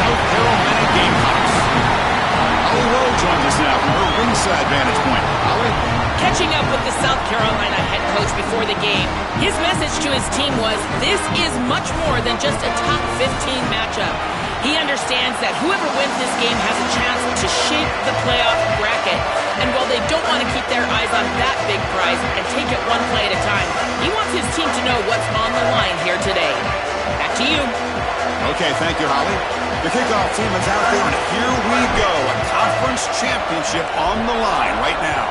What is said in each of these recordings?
South Carolina Gamecocks. Holly Rowe joins us now from her ringside vantage point. Holly? Catching up with the South Carolina head coach before the game, his message to his team was, this is much more than just a top 15 matchup. He understands that whoever wins this game has a chance to shape the playoff bracket. And while they don't want to keep their eyes on that big prize and take it one play at a time, he wants his team to know what's on the line here today. Back to you. Okay, thank you, Holly. The kickoff team is out there, and here we go. A conference championship on the line right now.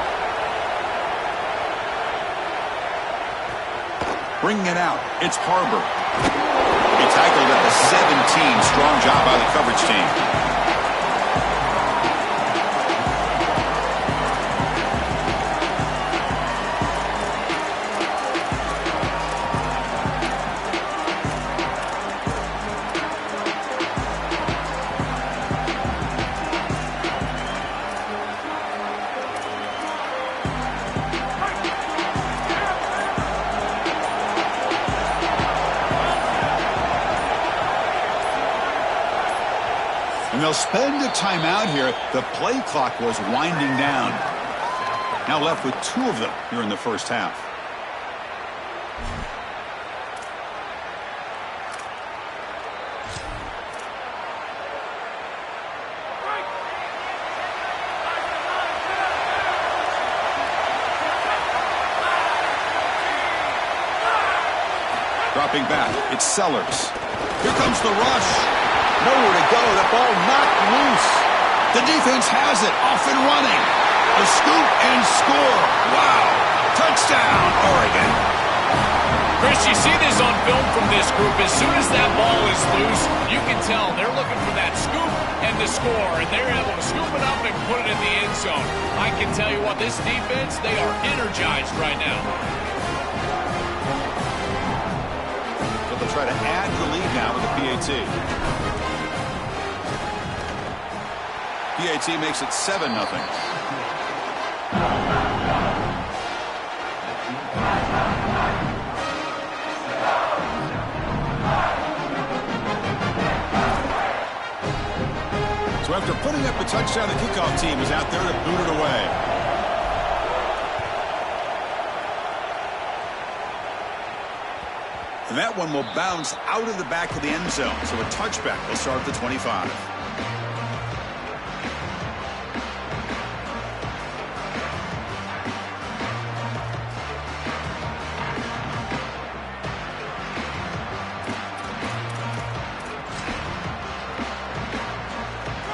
Bringing it out, it's Harbor. He tackled at the 17. Strong job by the coverage team. And they'll spend a timeout here. The play clock was winding down. Now left with 2 of them here in the first half. Dropping back, it's Sellers. Here comes the rush. Nowhere to go. The ball knocked loose. The defense has it. Off and running. A scoop and score. Wow. Touchdown, Oregon. Chris, you see this on film from this group. As soon as that ball is loose, you can tell they're looking for that scoop and the score, and they're able to scoop it up and put it in the end zone. I can tell you what, this defense, they are energized right now. So they'll try to add the lead now with the PAT. PAT makes it 7-0. So after putting up the touchdown, the kickoff team is out there to boot it away. And that one will bounce out of the back of the end zone. So a touchback will start at the 25.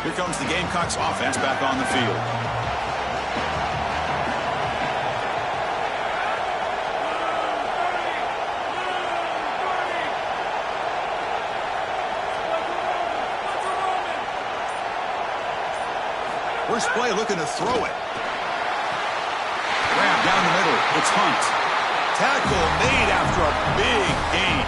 Here comes the Gamecocks offense back on the field. First play looking to throw it. Grab down the middle. It's Hunt. Tackle made after a big gain.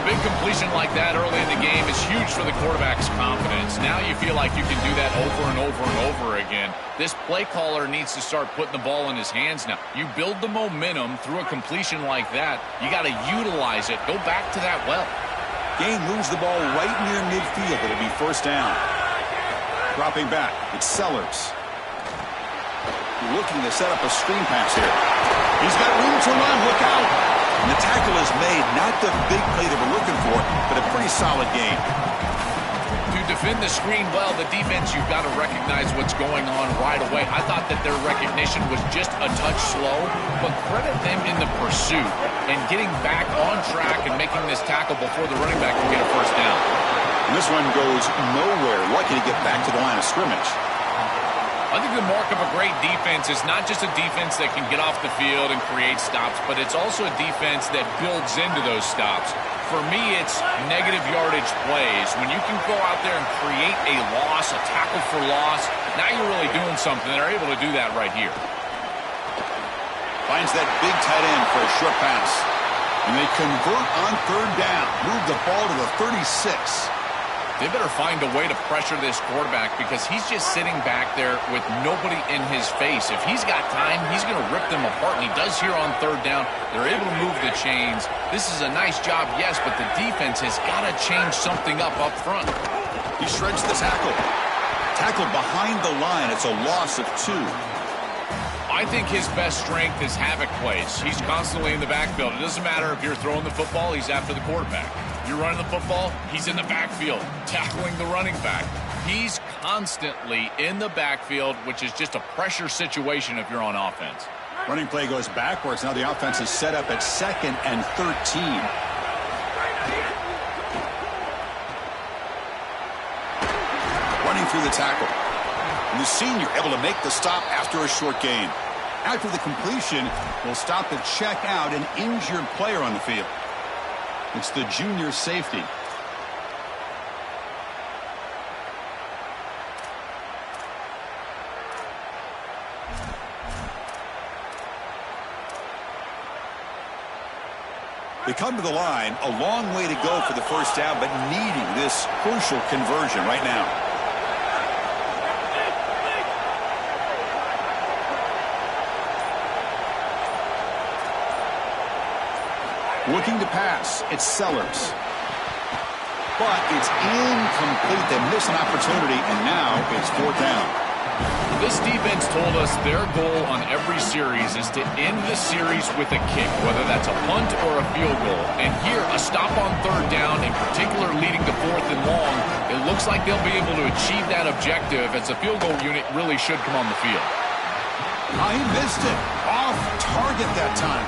Big completion like that early in the game is huge for the quarterback's confidence. Now you feel like you can do that over and over and over again. This play caller needs to start putting the ball in his hands now. You build the momentum through a completion like that. You got to utilize it. Go back to that well. Gain moves the ball right near midfield. It'll be first down. Dropping back, it's Sellers. Looking to set up a screen pass here. He's got room to run. Look out. And the tackle is made. Not the big play that we're looking for, but a pretty solid game. To defend the screen well, the defense, you've got to recognize what's going on right away. I thought that their recognition was just a touch slow, but credit them in the pursuit and getting back on track and making this tackle before the running back can get a first down. And this one goes nowhere. Lucky to get back to the line of scrimmage. I think the mark of a great defense is not just a defense that can get off the field and create stops, but it's also a defense that builds into those stops. For me, it's negative yardage plays. When you can go out there and create a loss, a tackle for loss, now you're really doing something. They're able to do that right here. Finds that big tight end for a short pass. And they convert on third down. Move the ball to the 36. They better find a way to pressure this quarterback because he's just sitting back there with nobody in his face. If he's got time, he's going to rip them apart, and he does here on third down. They're able to move the chains. This is a nice job, yes, but the defense has got to change something up front. He shreds the tackle. Tackled behind the line. It's a loss of 2. I think his best strength is havoc plays. He's constantly in the backfield. It doesn't matter if you're throwing the football, he's after the quarterback. You're running the football, he's in the backfield, tackling the running back. He's constantly in the backfield, which is just a pressure situation if you're on offense. Running play goes backwards. Now the offense is set up at 2nd and 13. Running through the tackle. And the senior able to make the stop after a short gain. After the completion, will stop the check out an injured player on the field. It's the junior safety. They come to the line, a long way to go for the first down, but needing this crucial conversion right now. Looking to pass, it's Sellers. But it's incomplete. They miss an opportunity, and now it's 4th down. This defense told us their goal on every series is to end the series with a kick, whether that's a punt or a field goal. And here, a stop on third down, in particular leading to 4th and long, it looks like they'll be able to achieve that objective as the field goal unit really should come on the field. He missed it. Off target that time.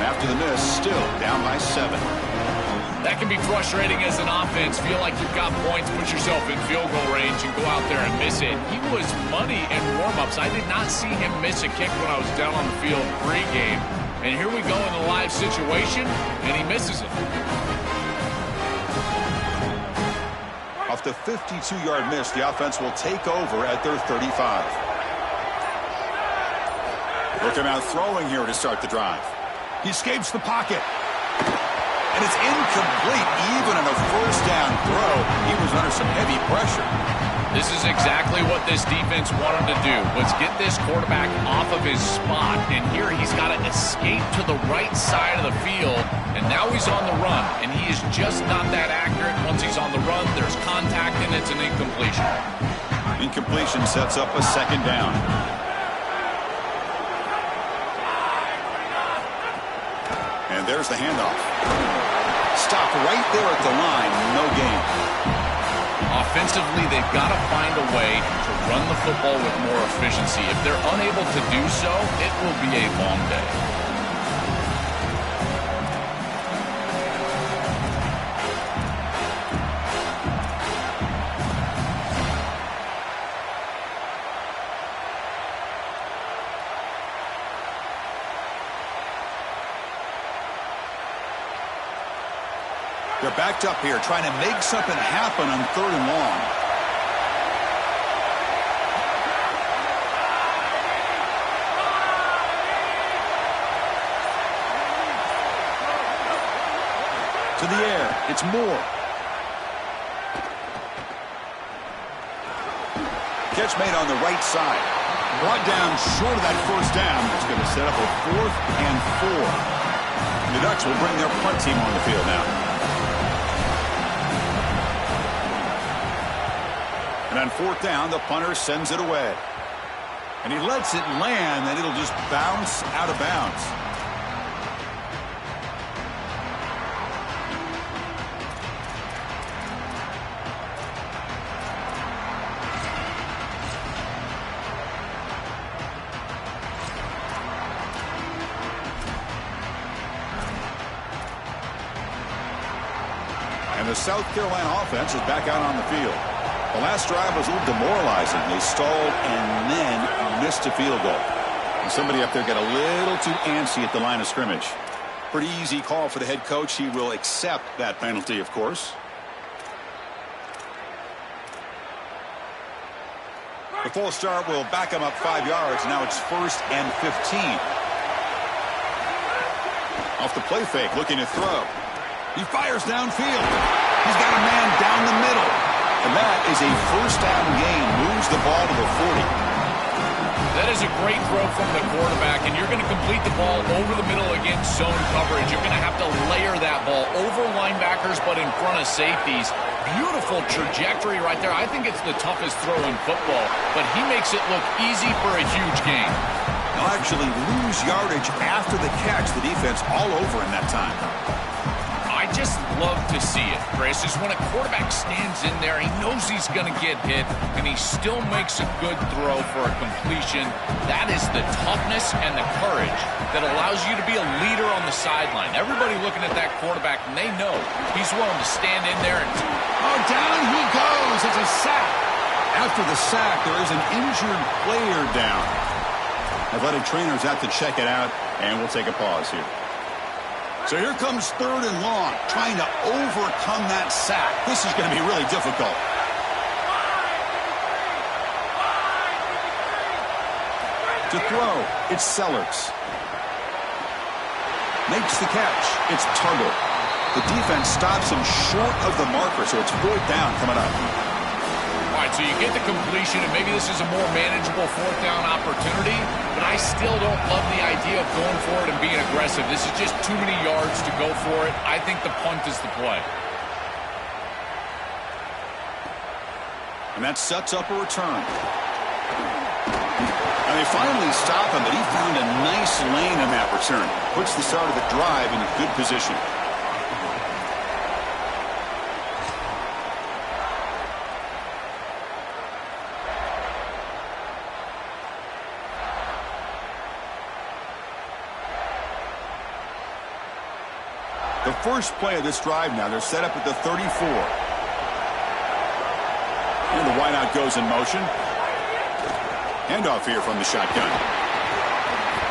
After the miss, still down by 7. That can be frustrating as an offense. Feel like you've got points, put yourself in field goal range, and go out there and miss it. He was money in warm-ups. I did not see him miss a kick when I was down on the field pre-game. And here we go in the live situation, and he misses it. Off the 52-yard miss, the offense will take over at their 35. Looking out throwing here to start the drive. He escapes the pocket. And it's incomplete. Even on a first down throw, he was under some heavy pressure. This is exactly what this defense wanted to do, was get this quarterback off of his spot. And here he's got to escape to the right side of the field. And now he's on the run. And he is just not that accurate. Once he's on the run, there's contact, and it's an incompletion. Incompletion sets up a 2nd down. And there's the handoff. Stop right there at the line. No gain. Offensively, they've got to find a way to run the football with more efficiency. If they're unable to do so, it will be a long day. They're backed up here, trying to make something happen on 3rd and long. To the air, it's Moore. Catch made on the right side. Brought down short of that first down. It's going to set up a 4th and 4. The Ducks will bring their punt team on the field now. And on 4th down, the punter sends it away. And he lets it land, and it'll just bounce out of bounds. And the South Carolina offense is back out on the field. The last drive was a little demoralizing. They stalled and then missed a field goal. And somebody up there got a little too antsy at the line of scrimmage. Pretty easy call for the head coach. He will accept that penalty, of course. The false start will back him up 5 yards. Now it's 1st and 15. Off the play fake, looking to throw. He fires downfield. He's got a man down the middle. That is a first down gain. Moves the ball to the 40. That is a great throw from the quarterback, and you're going to complete the ball over the middle against zone coverage. You're going to have to layer that ball over linebackers but in front of safeties. Beautiful trajectory right there. I think it's the toughest throw in football, but he makes it look easy for a huge gain. They'll actually lose yardage after the catch. The defense all over in that time. I just love to see it, Chris, is when a quarterback stands in there, he knows he's going to get hit, and he still makes a good throw for a completion. That is the toughness and the courage that allows you to be a leader on the sideline. Everybody looking at that quarterback, and they know he's willing to stand in there and... Oh, down he goes. It's a sack. After the sack, there is an injured player down. Athletic trainers have to check it out, and we'll take a pause here. So here comes 3rd and long, trying to overcome that sack. This is going to be really difficult. To throw, it's Sellers. Makes the catch. It's Tuggle. The defense stops him short of the marker, so it's 4th down coming up. All right, so you get the completion, and maybe this is a more manageable 4th down opportunity, but I still don't love the idea of going for it and being aggressive. This is just too many yards to go for it. I think the punt is the play. And that sets up a return. And they finally stop him, but he found a nice lane in that return. Puts the start of the drive in a good position. The first play of this drive now, they're set up at the 34. And the wideout goes in motion. Handoff here from the shotgun.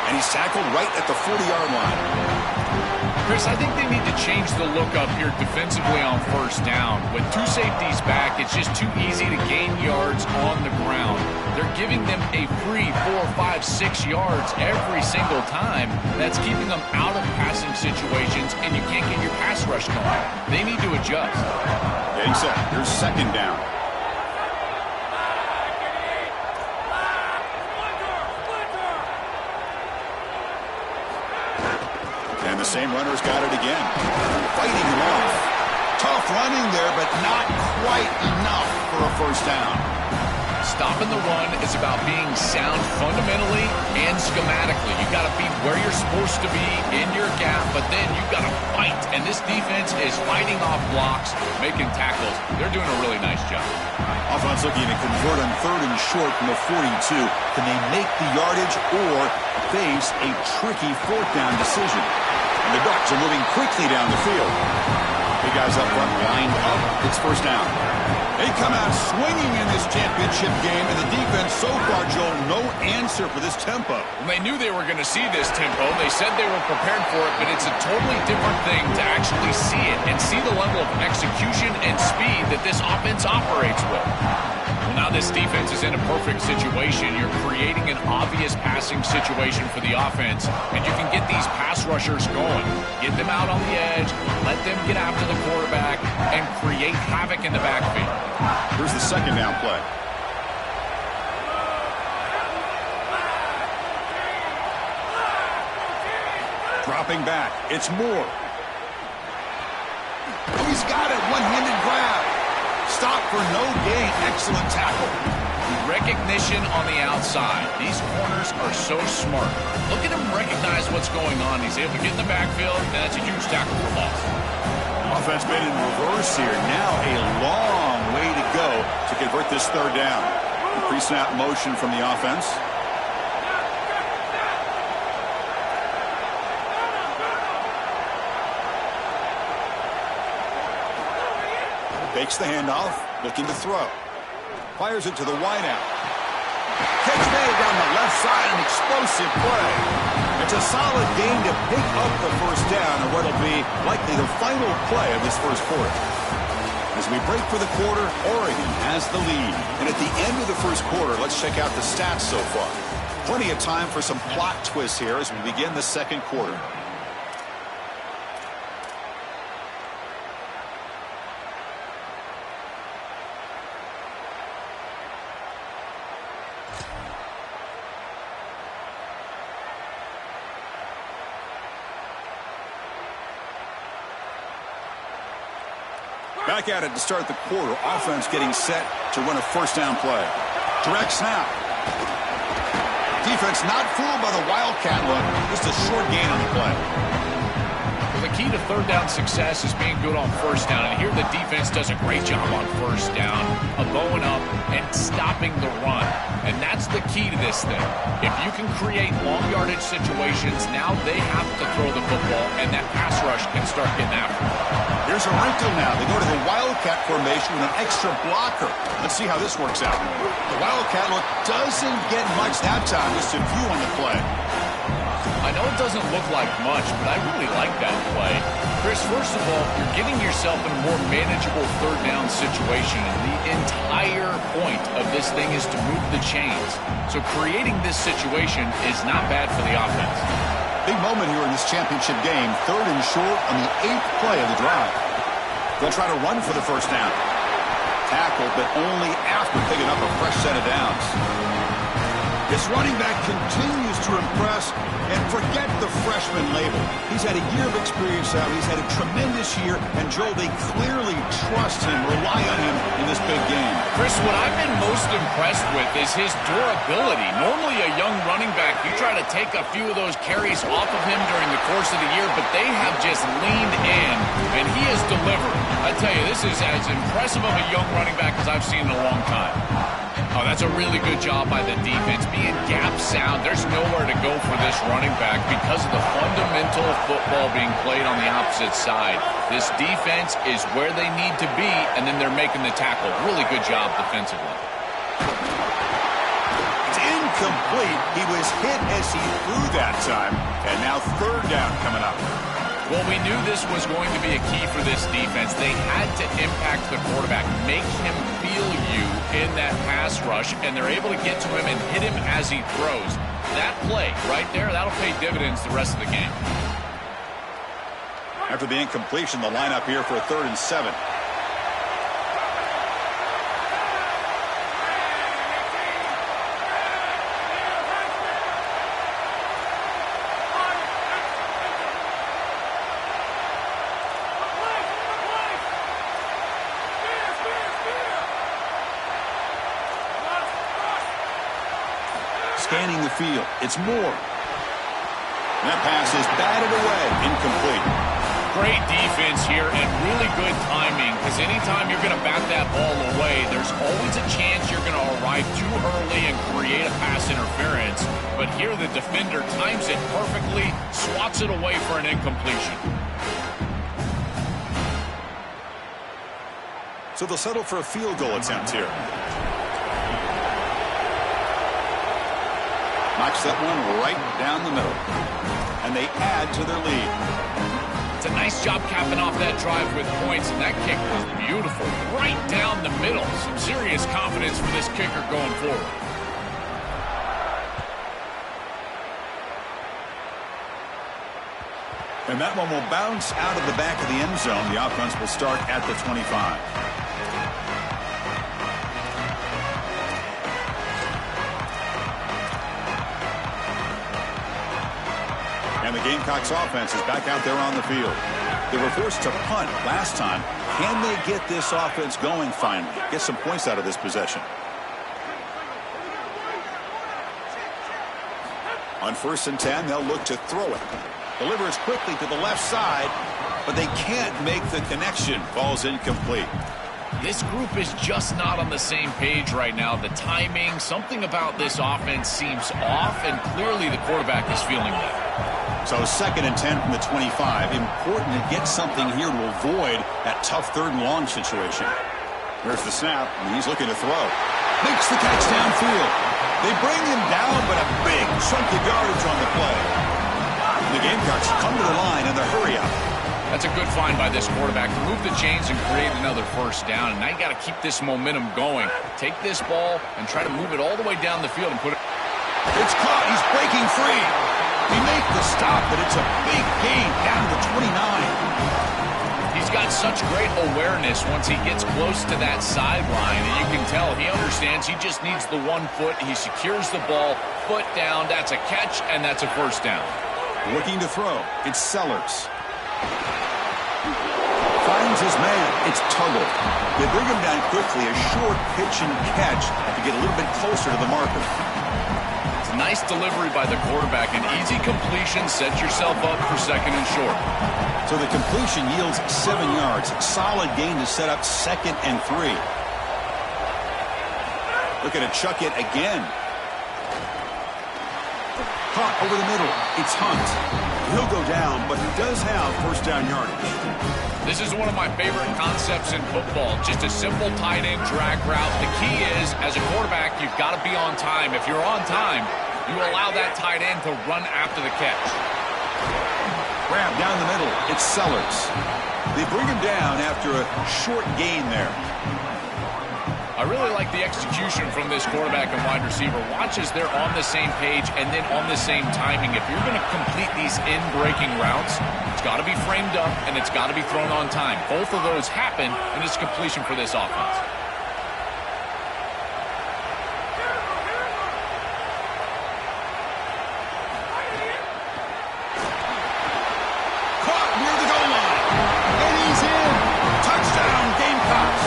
And he's tackled right at the 40-yard line. Chris, I think they need to change the look up here defensively on 1st down. With 2 safeties back, it's just too easy to gain yards on the ground. They're giving them a free 4, 5, 6 yards every single time. That's keeping them out of passing situations, and you can't get your pass rush going. They need to adjust. Getting set. Here's 2nd down. And the same runner's got it again. Fighting him off. Tough running there, but not quite enough for a 1st down. Stopping the run is about being sound fundamentally and schematically. You got to be where you're supposed to be in your gap, but then you got to fight. And this defense is fighting off blocks, making tackles. They're doing a really nice job. Offense looking to convert on 3rd and short from the 42. Can they make the yardage or face a tricky 4th down decision? And the Ducks are moving quickly down the field. Big guys up front lined up. It's 1st down. They come out swinging in this championship game, and the defense so far, Joel, no answer for this tempo. Well, they knew they were going to see this tempo. They said they were prepared for it, but it's a totally different thing to actually see it and see the level of execution and speed that this offense operates with. Well, now this defense is in a perfect situation. You're creating an obvious passing situation for the offense, and you can get these pass rushers going. Get them out on the edge, let them get after the quarterback, and create havoc in the backfield. Here's the 2nd down play. Dropping back. It's Moore. Oh, he's got it. One-handed grab. Stop for no gain. Excellent tackle. Recognition on the outside. These corners are so smart. Look at him recognize what's going on. He's able to get in the backfield, and that's a huge tackle for loss. Offense been in reverse here. Now a long way to go to convert this 3rd down. Pre-snap motion from the offense. Fakes the handoff, looking to throw. Fires it to the wideout. Catch made down the left side, an explosive play. It's a solid gain to pick up the 1st down, and what'll be likely the final play of this 1st quarter. As we break for the quarter, Oregon has the lead. And at the end of the 1st quarter, let's check out the stats so far. Plenty of time for some plot twists here as we begin the 2nd quarter. Back at it to start the quarter. Offense getting set to run a first down play. Direct snap. Defense not fooled by the Wildcat look. Just a short gain on the play. The key to third down success is being good on first down. And here the defense does a great job on first down of going up and stopping the run. And that's the key to this thing. If you can create long yardage situations, now they have to throw the football, and that pass rush can start getting after it. Here's a wrinkle now. They go to the Wildcat formation with an extra blocker. Let's see how this works out. The Wildcat look doesn't get much that time. Just a few on the play. I know it doesn't look like much, but I really like that play. Chris, first of all, you're getting yourself in a more manageable third down situation. And the entire point of this thing is to move the chains. So creating this situation is not bad for the offense. Big moment here in this championship game. Third and short on the 8th play of the drive. They'll try to run for the first down. Tackled, but only after picking up a fresh set of downs. This running back continues to impress, and forget the freshman label. He's had a year of experience now. He's had a tremendous year, and Joel, they clearly trust him, rely on him in this big game. Chris, what I've been most impressed with is his durability. Normally a young running back, you try to take a few of those carries off of him during the course of the year, but they have just leaned in, and he has delivered. I tell you, this is as impressive of a young running back as I've seen in a long time. Oh, that's a really good job by the defense. Being gap sound, there's nowhere to go for this running back because of the fundamental football being played on the opposite side. This defense is where they need to be, and then they're making the tackle. Really good job defensively. It's incomplete. He was hit as he threw that time, and now third down coming up. Well, we knew this was going to be a key for this defense. They had to impact the quarterback, make him feel you in that pass rush, and they're able to get to him and hit him as he throws. That play right there, that'll pay dividends the rest of the game. After the incompletion, the lineup here for a 3rd and 7. Scanning the field. It's Moore. That pass is batted away. Incomplete. Great defense here and really good timing, because anytime you're going to bat that ball away, there's always a chance you're going to arrive too early and create a pass interference. But here the defender times it perfectly, swats it away for an incompletion. So they'll settle for a field goal attempt here. Knocks that one right down the middle. And they add to their lead. It's a nice job capping off that drive with points, and that kick was beautiful. Right down the middle. Some serious confidence for this kicker going forward. And that one will bounce out of the back of the end zone. The offense will start at the 25. And the Gamecocks offense is back out there on the field. They were forced to punt last time. Can they get this offense going finally? Get some points out of this possession. On 1st and 10, they'll look to throw it. Delivers quickly to the left side, but they can't make the connection. Ball's incomplete. This group is just not on the same page right now. The timing, something about this offense seems off, and clearly the quarterback is feeling that. So 2nd and 10 from the 25. Important to get something here to avoid that tough 3rd and long situation. There's the snap, and he's looking to throw. Makes the catch downfield. They bring him down, but a big chunk of yardage on the play. The Gamecocks come to the line in the hurry up. That's a good find by this quarterback to move the chains and create another first down. And now you got to keep this momentum going. Take this ball and try to move it all the way down the field and put it. It's caught. He's breaking free. He makes the stop, but it's a big gain down to the 29. He's got such great awareness once he gets close to that sideline. And you can tell he understands he just needs the 1 foot. He secures the ball, foot down. That's a catch, and that's a first down. Looking to throw. It's Sellers. Finds finds his man. It's Tuggle. They bring him down quickly, a short pitch and catch to get a little bit closer to the marker. It's a nice delivery by the quarterback. An easy completion sets yourself up for second and short. So the completion yields 7 yards. Solid gain to set up 2nd and 3. Looking to chuck it again. Caught over the middle. It's Hunt. He'll go down, but he does have first down yardage. This is one of my favorite concepts in football. Just a simple tight end drag route. The key is, as a quarterback, you've got to be on time. If you're on time, you allow that tight end to run after the catch. Grab down the middle. It's Sellers. They bring him down after a short gain there. I really like the execution from this quarterback and wide receiver. Watch as they're on the same page and then on the same timing. If you're going to complete these in-breaking routes, it's got to be framed up and it's got to be thrown on time. Both of those happen, and it's completion for this offense. Caught near the goal line. And he's in. Touchdown, Gamecocks.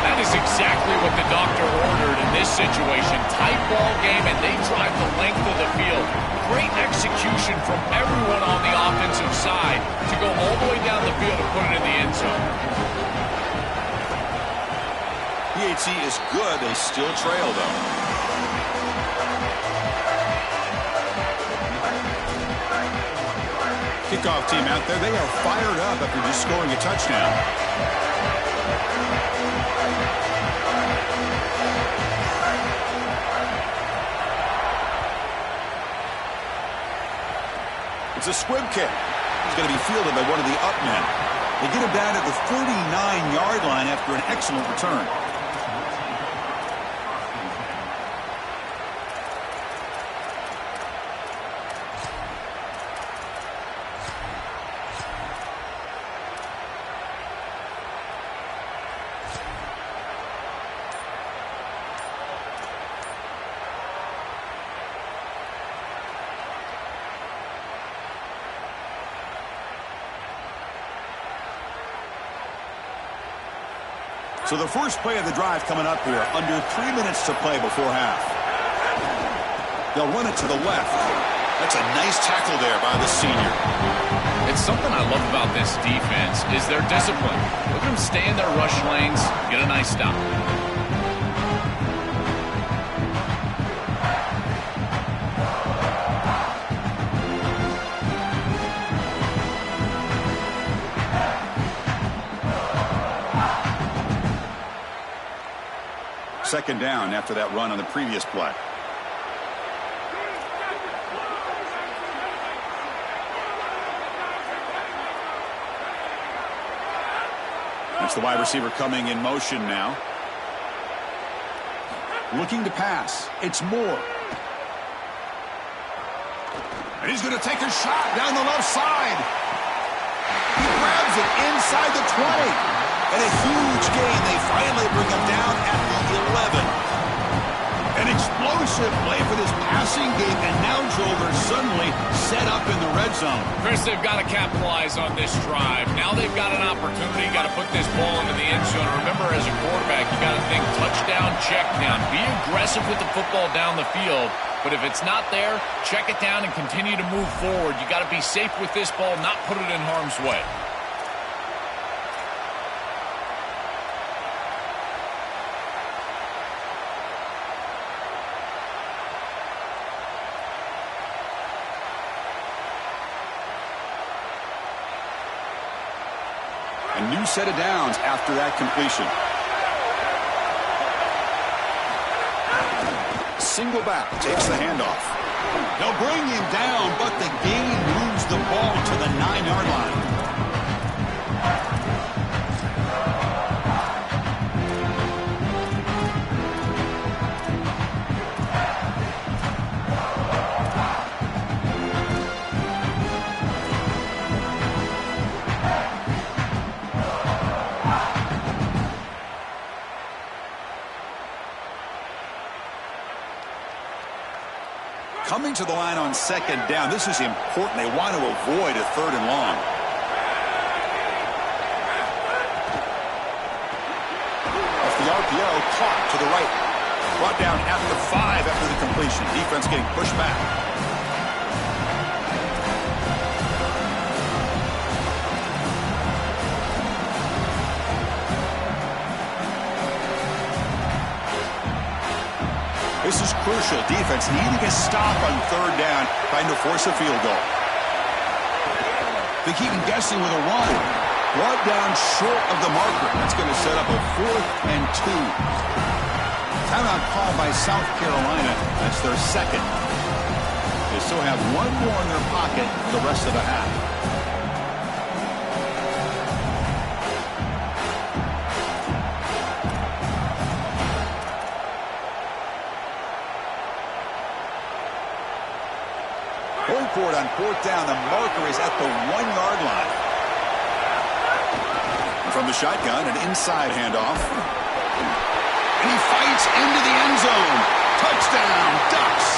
That is exactly what the doctor ordered in this situation. Tight ball game, and they drive the length of the field. Great execution from everyone on the offensive side to go all the way down the field and put it in the end zone. PHC is good. They still trail, though. Kickoff team out there. They are fired up after just scoring a touchdown. It's a squib kick. It's going to be fielded by one of the up men. They get him down at the 49-yard line after an excellent return. So the first play of the drive coming up here, under 3 minutes to play before half. They'll run it to the left. That's a nice tackle there by the senior. It's something I love about this defense is their discipline. Look at them stay in their rush lanes, get a nice stop. Second down after that run on the previous play. That's the wide receiver coming in motion now. Looking to pass. It's Moore. And he's going to take a shot down the left side. He grabs it inside the 20. And a huge gain. They finally bring him down at the 11. An explosive play for this passing game, and now, Joel, they're suddenly set up in the red zone. Chris, they've got to capitalize on this drive. Now they've got an opportunity, got to put this ball into the end zone. Remember, as a quarterback, you got to think touchdown, check down. Be aggressive with the football down the field. But if it's not there, check it down and continue to move forward. You got to be safe with this ball, not put it in harm's way. A new set of downs after that completion. Single back takes the handoff. They'll bring him down, but the gain moves the ball to the 9-yard line. Coming to the line on second down. This is important. They want to avoid a 3rd and long. the RPO, caught to the right. Brought down at the 5 after the completion. Defense getting pushed back. This is crucial. Defense needing a stop on 3rd down, trying to force a field goal. They keep him guessing with a run. Brought down short of the marker. That's going to set up a 4th and 2. Timeout called by South Carolina. That's their 2nd. They still have 1 more in their pocket for the rest of the half. Going for it on 4th down. The marker is at the 1-yard line. From the shotgun, an inside handoff. And he fights into the end zone. Touchdown, Ducks.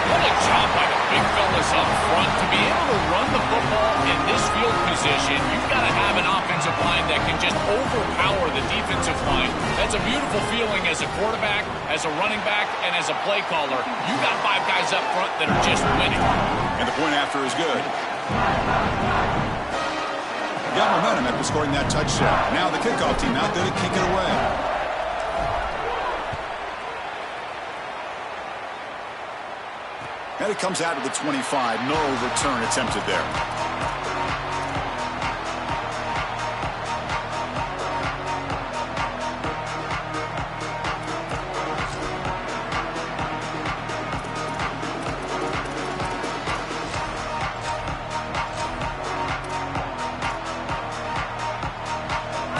What a job by the big fellas up front. To be able to run the football in this field position, you've got to have an offensive line that can just overpower the defensive line. That's a beautiful feeling as a quarterback, as a running back, and as a play caller. You've got 5 guys up front that are just winning. And the point after is good. Got momentum after scoring that touchdown. Now the kickoff team out there to kick it away. And it comes out of the 25. No return attempted there.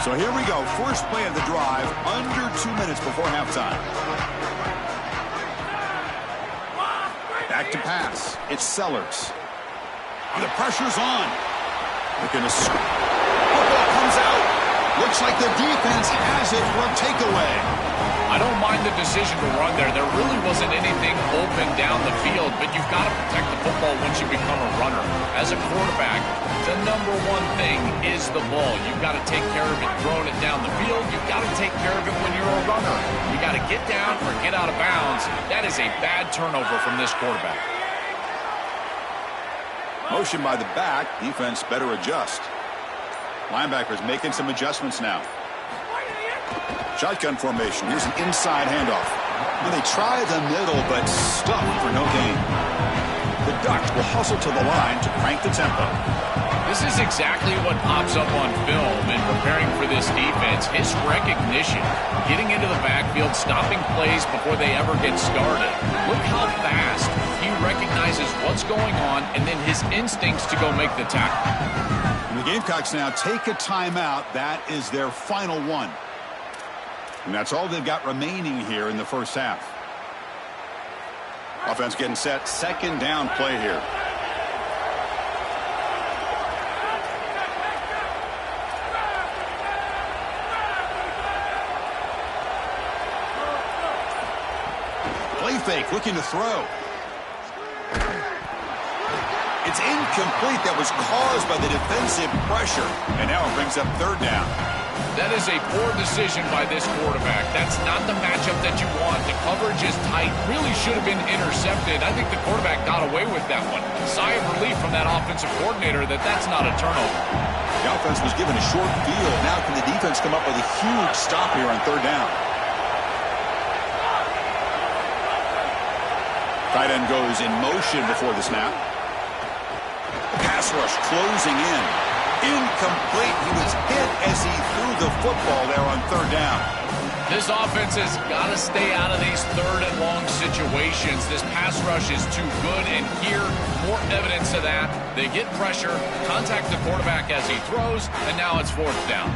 So here we go. First play of the drive, under 2 minutes before halftime. Back to pass. It's Sellers. The pressure's on. Looking to score. Football comes out. Looks like the defense has it for a takeaway. I don't mind the decision to run there. There really wasn't anything open down the field, but you've got to protect the football once you become a runner. As a quarterback, the number 1 thing is the ball. You've got to take care of it throwing it down the field. You've got to take care of it when you're a runner. You got to get down or get out of bounds. That is a bad turnover from this quarterback. Motion by the back. Defense better adjust. Linebackers making some adjustments now. Shotgun formation. Here's an inside handoff. And they try the middle, but stuck for no gain. The Ducks will hustle to the line to crank the tempo. This is exactly what pops up on film in preparing for this defense. His recognition, getting into the backfield, stopping plays before they ever get started. Look how fast he recognizes what's going on and then his instincts to go make the tackle. And the Gamecocks now take a timeout. That is their final one. And that's all they've got remaining here in the first half. Offense getting set. 2nd down play here. Play fake, looking to throw. It's incomplete. That was caused by the defensive pressure. And now it brings up 3rd down. That is a poor decision by this quarterback. That's not the matchup that you want. The coverage is tight. Really should have been intercepted. I think the quarterback got away with that one. Sigh of relief from that offensive coordinator that that's not a turnover. The offense was given a short field. Now can the defense come up with a huge stop here on 3rd down? Tight end goes in motion before the snap. Pass rush closing in. Incomplete. He was hit as he threw the football there on 3rd down. This offense has got to stay out of these 3rd and long situations. This pass rush is too good, and here, more evidence of that. They get pressure, contact the quarterback as he throws, and now it's 4th down.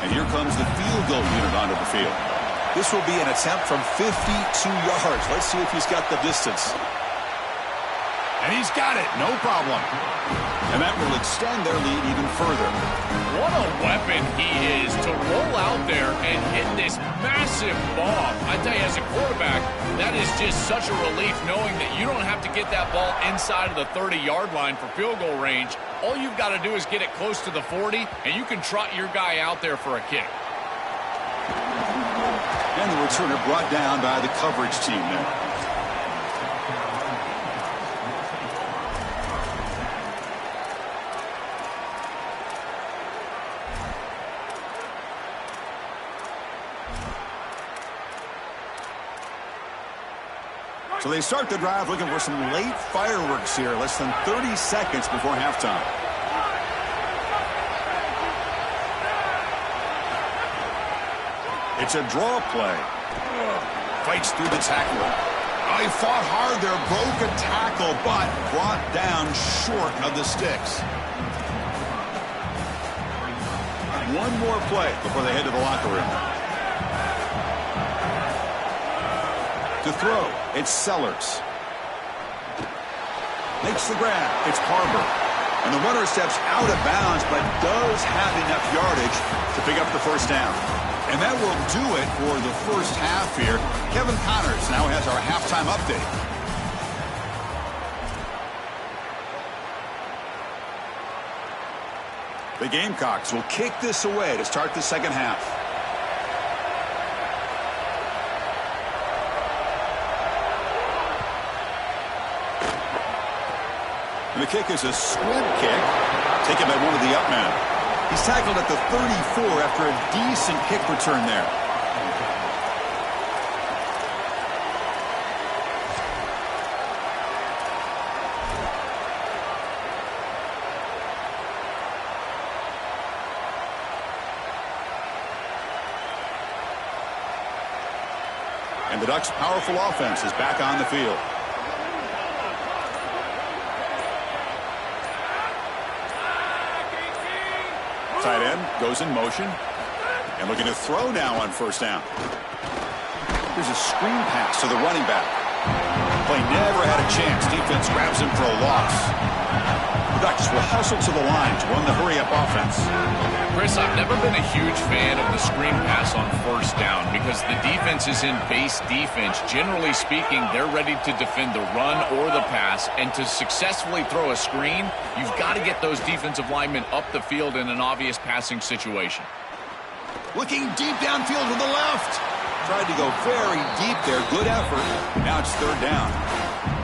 And here comes the field goal unit onto the field. This will be an attempt from 52 yards. Let's see if he's got the distance. And he's got it. No problem. And that will extend their lead even further. What a weapon he is to roll out there and hit this massive bomb. I tell you, as a quarterback, that is just such a relief knowing that you don't have to get that ball inside of the 30-yard line for field goal range. All you've got to do is get it close to the 40, and you can trot your guy out there for a kick. And the returner brought down by the coverage team there. So they start the drive looking for some late fireworks here, less than 30 seconds before halftime. It's a draw play. Fights through the tackler. Oh, he fought hard there, broke a tackle, but brought down short of the sticks. One more play before they head to the locker room. To throw, it's Sellers. Makes the grab, it's Harbor. And the runner steps out of bounds, but does have enough yardage to pick up the first down. And that will do it for the first half here. Kevin Connors now has our halftime update. The Gamecocks will kick this away to start the second half. The kick is a squib kick, taken by one of the up men. He's tackled at the 34 after a decent kick return there. And the Ducks' powerful offense is back on the field. Tight end goes in motion and looking to throw now on first down. Here's a screen pass to the running back. Play never had a chance. Defense grabs him for a loss. The Ducks will hustle to the line to run the hurry-up offense. Chris, I've never been a huge fan of the screen pass on first down because the defense is in base defense. Generally speaking, they're ready to defend the run or the pass, and to successfully throw a screen, you've got to get those defensive linemen up the field in an obvious passing situation. Looking deep downfield to the left. Tried to go very deep there. Good effort. Now it's third down.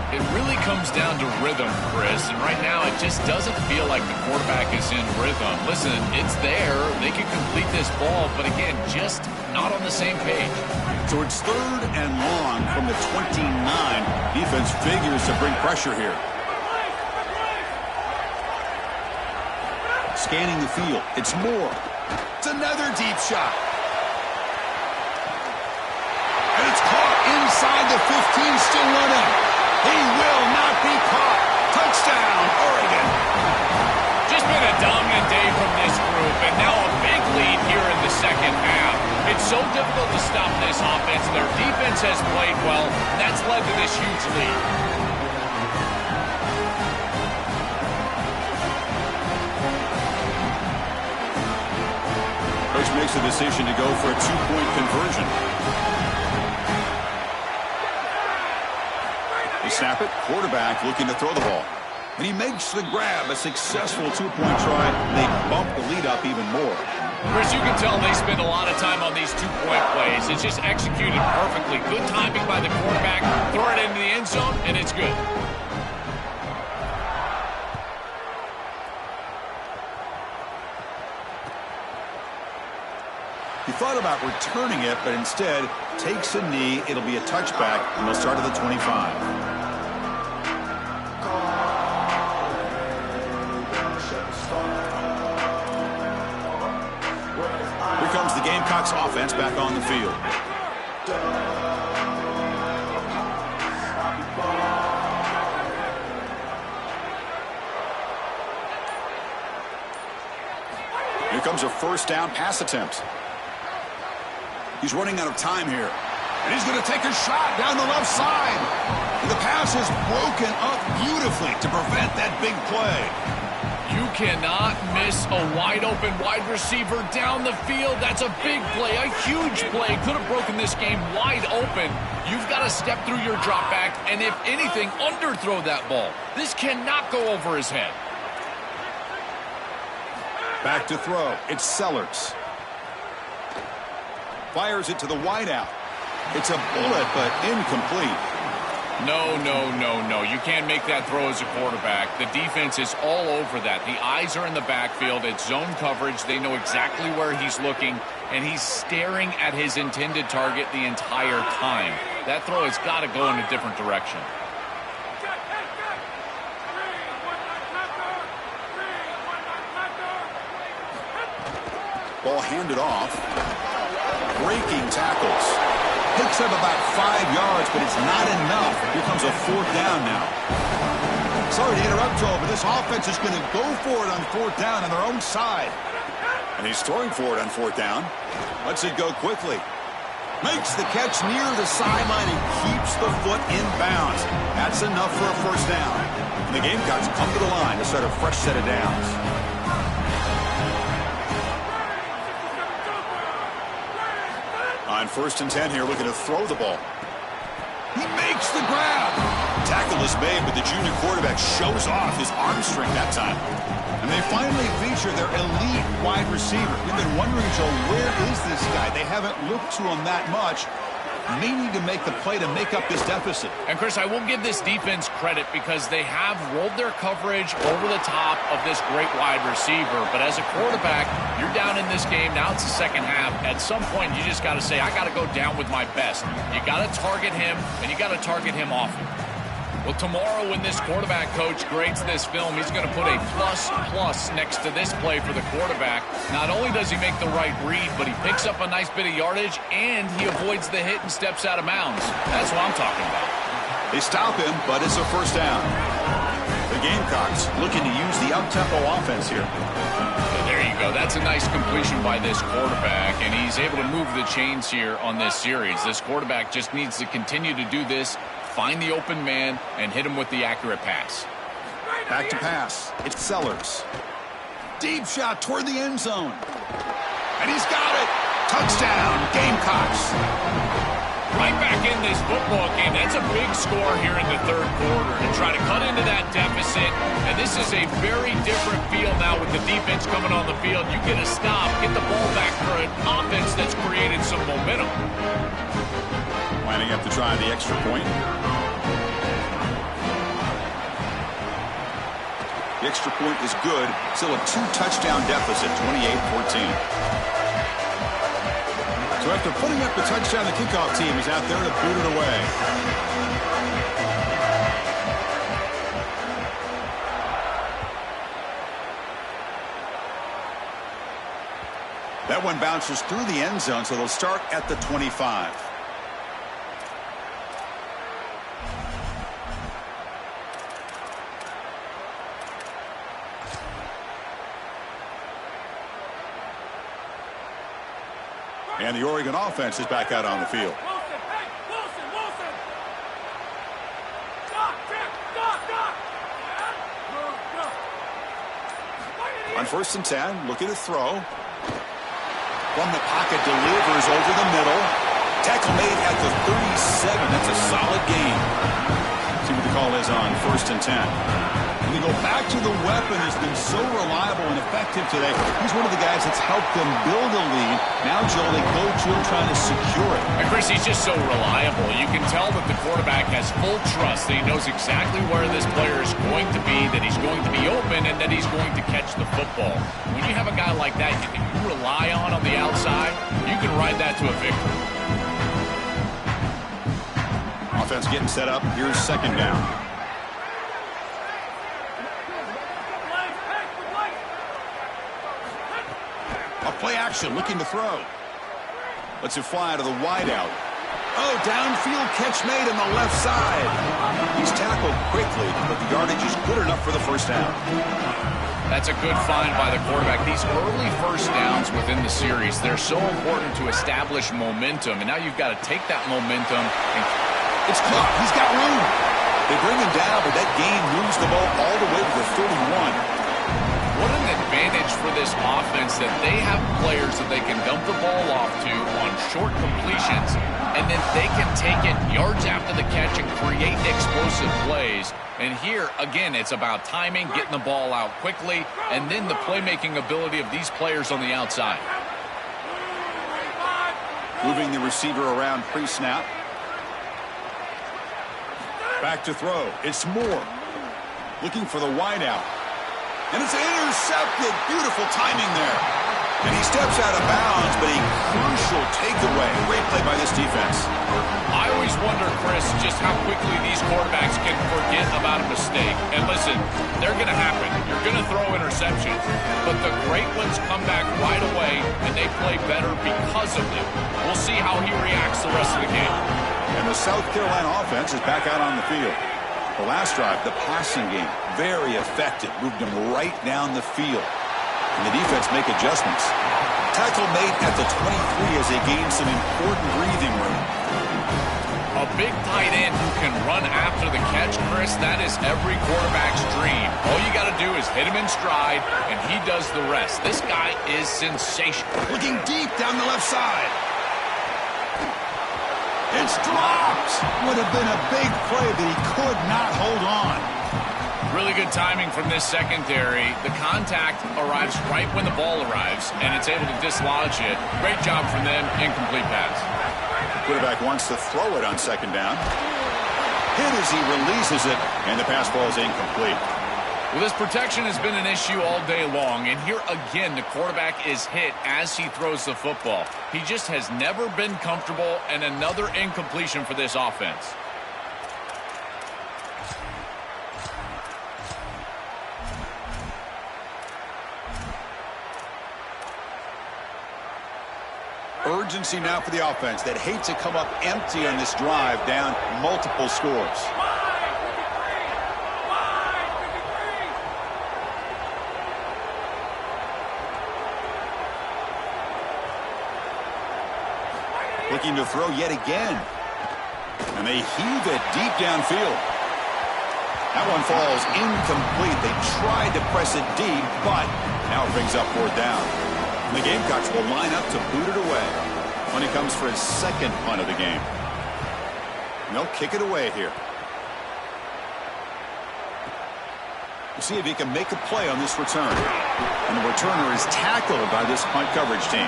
It really comes down to rhythm, Chris, and right now it just doesn't feel like the quarterback is in rhythm. Listen, it's there. They can complete this ball, but again, just not on the same page. So it's third and long from the 29. Defense figures to bring pressure here. Scanning the field. It's Moore. It's another deep shot. And it's caught inside the 15, still running. He will not be caught. Touchdown, Oregon. Just been a dominant day from this group, and now a big lead here in the second half. It's so difficult to stop this offense. Their defense has played well. That's led to this huge lead. Coach makes a decision to go for a two-point conversion. They snap it, quarterback looking to throw the ball. And he makes the grab, a successful two-point try. They bump the lead up even more. Chris, you can tell they spend a lot of time on these two-point plays. It's just executed perfectly. Good timing by the quarterback. Throw it into the end zone, and it's good. He thought about returning it, but instead takes a knee. It'll be a touchback, and they'll start at the 25. Here comes the Gamecocks offense back on the field. Here comes a first down pass attempt. He's running out of time here. And he's going to take a shot down the left side. And the pass is broken up beautifully to prevent that big play. You cannot miss a wide-open wide receiver down the field. That's a big play, a huge play. Could have broken this game wide open. You've got to step through your drop back and, if anything, underthrow that ball. This cannot go over his head. Back to throw. It's Sellers. Fires it to the wideout. It's a bullet, but incomplete. No, no, no, no. You can't make that throw as a quarterback. The defense is all over that. The eyes are in the backfield. It's zone coverage. They know exactly where he's looking, and he's staring at his intended target the entire time. That throw has got to go in a different direction. Ball handed off. Breaking tackles. Picks up about 5 yards, but it's not enough. Here comes a 4th down now. Sorry to interrupt, Joe, but this offense is going to go for it on 4th down on their own side. And he's throwing for it on 4th down. Lets it go quickly. Makes the catch near the sideline and keeps the foot in bounds. That's enough for a 1st down. And the Gamecocks come to the line to start a fresh set of downs. On 1st and 10 here, looking to throw the ball. He makes the grab. Tackle is made, but the junior quarterback shows off his arm strength that time. And they finally feature their elite wide receiver. We've been wondering, Joe, where is this guy? They haven't looked to him that much. May need to make the play to make up this deficit. And, Chris, I will give this defense credit because they have rolled their coverage over the top of this great wide receiver. But as a quarterback, you're down in this game. Now it's the second half. At some point, you just got to say, I got to go down with my best. You got to target him, and you got to target him often. Well, tomorrow when this quarterback coach grades this film, he's going to put a plus next to this play for the quarterback. Not only does he make the right read, but he picks up a nice bit of yardage, and he avoids the hit and steps out of bounds. That's what I'm talking about. They stop him, but it's a 1st down. The Gamecocks looking to use the up-tempo offense here. There you go. That's a nice completion by this quarterback, and he's able to move the chains here on this series. This quarterback just needs to continue to do this, find the open man, and hit him with the accurate pass. Back to pass. It's Sellers. Deep shot toward the end zone. And he's got it. Touchdown, Gamecocks. Right back in this football game. That's a big score here in the 3rd quarter to try to cut into that deficit. And this is a very different feel now with the defense coming on the field. You get a stop, get the ball back for an offense that's created some momentum. Lining up to try the extra point. The extra point is good. Still a 2-touchdown deficit, 28-14. So after putting up the touchdown, the kickoff team is out there to boot it away. That one bounces through the end zone, so they'll start at the 25. And the Oregon offense is back out on the field. On 1st and 10, looking to throw. From the pocket, delivers over the middle. Tackle made at the 37. That's a solid gain. See what the call is on 1st and 10. They go back to the weapon has been so reliable and effective today. He's one of the guys that's helped them build a lead. Now, Joel, they go to him trying to secure it. And Chris, he's just so reliable. You can tell that the quarterback has full trust that he knows exactly where this player is going to be, that he's going to be open, and that he's going to catch the football. When you have a guy like that you can rely on the outside, you can ride that to a victory. Offense getting set up. Here's 2nd down. Play action, looking to throw. Lets it fly to the wideout. Oh, downfield catch made on the left side. He's tackled quickly, but the yardage is good enough for the 1st down. That's a good find by the quarterback. These early 1st downs within the series, they're so important to establish momentum. And now you've got to take that momentum. And it's caught. He's got room. They bring him down, but that gain moves the ball all the way to the 31. What an advantage for this offense that they have players that they can dump the ball off to on short completions, and then they can take it yards after the catch and create explosive plays. And here, again, it's about timing, getting the ball out quickly, and then the playmaking ability of these players on the outside. Moving the receiver around pre-snap. Back to throw. It's Moore. Looking for the wideout. And it's intercepted. Beautiful timing there. And he steps out of bounds, but a crucial takeaway. Great play by this defense. I always wonder, Chris, just how quickly these quarterbacks can forget about a mistake. And listen, they're going to happen. You're going to throw interceptions. But the great ones come back right away, and they play better because of them. We'll see how he reacts the rest of the game. And the South Carolina offense is back out on the field. The last drive, the passing game, very effective. Moved them right down the field. And the defense make adjustments. Tackle made at the 23 as they gain some important breathing room. A big tight end who can run after the catch, Chris, that is every quarterback's dream. All you got to do is hit him in stride, and he does the rest. This guy is sensational. Looking deep down the left side. It's dropped. Would have been a big play, but he could not hold on. Really good timing from this secondary. The contact arrives right when the ball arrives, and it's able to dislodge it. Great job from them. Incomplete pass. Quarterback wants to throw it on second down. Hit as he releases it, and the pass ball is incomplete. Well, this protection has been an issue all day long, and here again the quarterback is hit as he throws the football. He just has never been comfortable, and another incompletion for this offense. Urgency now for the offense that hate to come up empty on this drive, down multiple scores. Looking to throw yet again. And they heave it deep downfield. That one falls incomplete. They tried to press it deep, but now it brings up fourth down. And the Gamecocks will line up to boot it away when he comes for his second punt of the game. And they'll kick it away here. We'll see if he can make a play on this return. And the returner is tackled by this punt coverage team.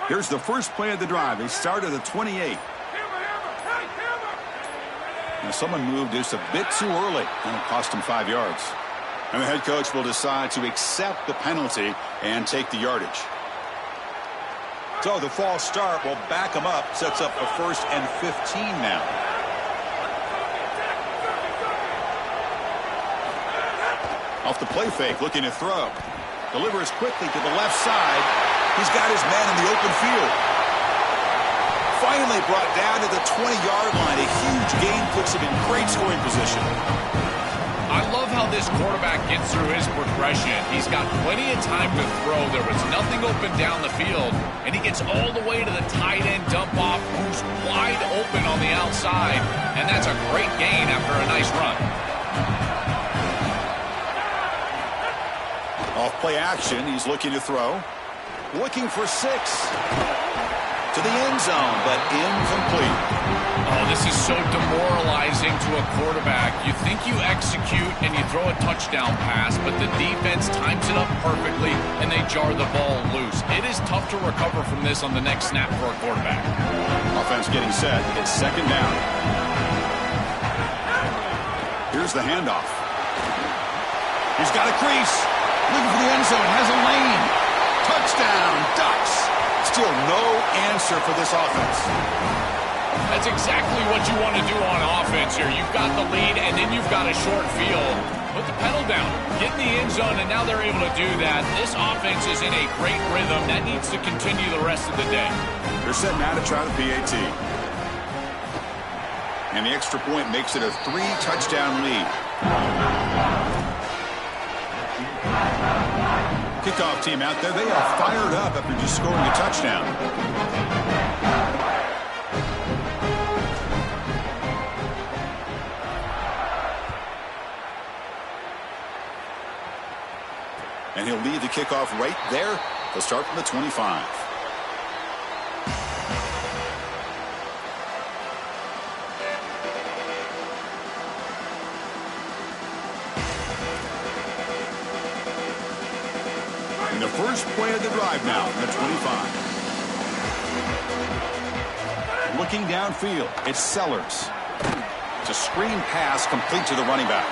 Here's the first play of the drive. They start at the 28. Now someone moved just a bit too early, and it cost him 5 yards. And the head coach will decide to accept the penalty and take the yardage. So the false start will back him up, sets up a 1st and 15 now. Off the play fake, looking to throw. Delivers quickly to the left side. He's got his man in the open field. Finally brought down to the 20-yard line. A huge gain puts him in great scoring position. I love how this quarterback gets through his progression. He's got plenty of time to throw. There was nothing open down the field, and he gets all the way to the tight end dump-off, who's wide open on the outside, and that's a great gain after a nice run. Off play action, he's looking to throw. Looking for 6. To the end zone, but incomplete. Oh, this is so demoralizing to a quarterback. You think you execute and you throw a touchdown pass, but the defense times it up perfectly and they jar the ball loose. It is tough to recover from this on the next snap for a quarterback. Offense getting set. It's second down. Here's the handoff. He's got a crease. Looking for the end zone. Has a lane. Touchdown, Ducks. Still no answer for this offense. That's exactly what you want to do on offense here. You've got the lead, and then you've got a short field. Put the pedal down. Get in the end zone, and now they're able to do that. This offense is in a great rhythm. That needs to continue the rest of the day. They're set now to try the PAT. And the extra point makes it a 3-touchdown lead. Kickoff team out there. They are fired up after just scoring a touchdown. he'll lead the kickoff right there. They'll start from the 25. And the first play of the drive now, the 25. Looking downfield, it's Sellers. It's a screen pass complete to the running back.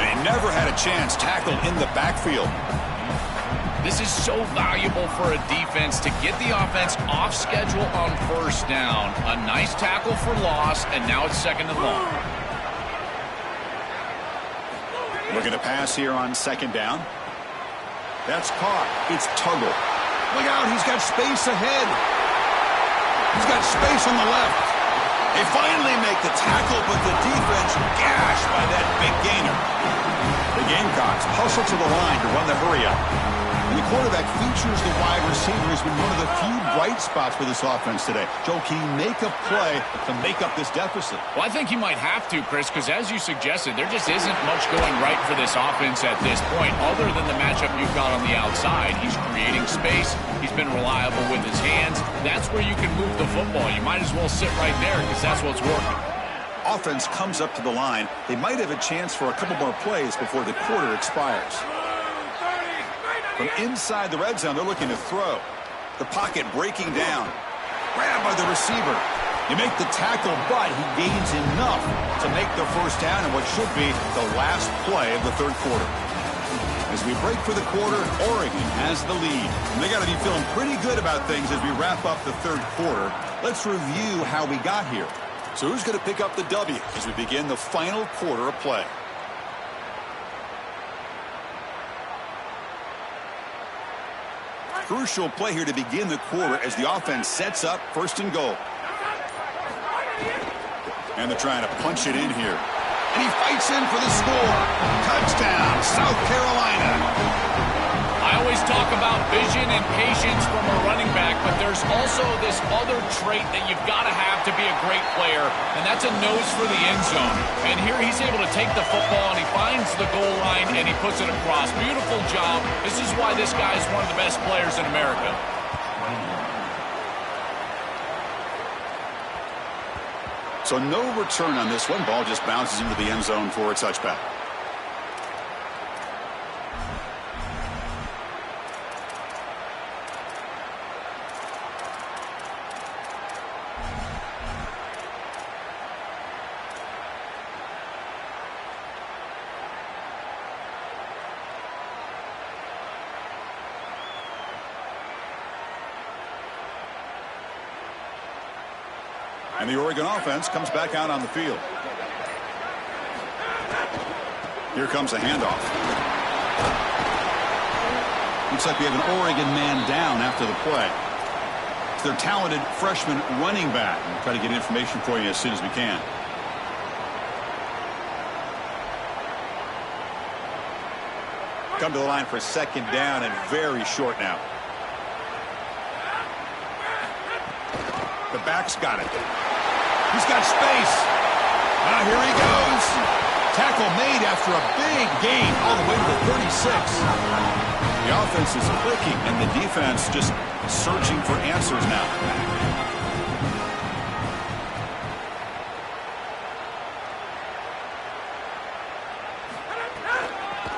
And he never had a chance tackled in the backfield. This is so valuable for a defense to get the offense off schedule on first down. A nice tackle for loss, and now it's 2nd and long. Looking to pass here on 2nd down. That's caught. It's Tuggle. Look out, he's got space ahead. He's got space on the left. They finally make the tackle, but the defense gashed by that big gainer. The Gamecocks hustle to the line to run the hurry-up. And the quarterback features the wide receiver has been one of the few bright spots for this offense today. Joe, can he make a play to make up this deficit? Well, I think he might have to, Chris, because as you suggested, there just isn't much going right for this offense at this point, other than the matchup you've got on the outside. He's creating space. He's been reliable with his hands. That's where you can move the football. You might as well sit right there because that's what's working. Offense comes up to the line. They might have a chance for a couple more plays before the quarter expires. From inside the red zone, they're looking to throw. The pocket breaking down. Grabbed by the receiver. You make the tackle, but he gains enough to make the first down in what should be the last play of the 3rd quarter. As we break for the quarter, Oregon has the lead. And they got to be feeling pretty good about things as we wrap up the 3rd quarter. Let's review how we got here. So who's going to pick up the W as we begin the final quarter of play? Crucial play here to begin the quarter as the offense sets up 1st and goal. And they're trying to punch it in here. And he fights in for the score. Touchdown, South Carolina. I always talk about vision and patience from a running back, but there's also this other trait that you've got to have to be a great player, and that's a nose for the end zone. And here he's able to take the football, and he finds the goal line, and he puts it across. Beautiful job. This is why this guy is one of the best players in America. So no return on this one. Ball just bounces into the end zone for a touchback. And the Oregon offense comes back out on the field. Here comes a handoff. Looks like we have an Oregon man down after the play. It's their talented freshman running back. We'll try to get information for you as soon as we can. Come to the line for 2nd down and very short now. The back's got it. He's got space. Now here he goes. Tackle made after a big gain all the way to the 36. The offense is clicking and the defense just searching for answers now.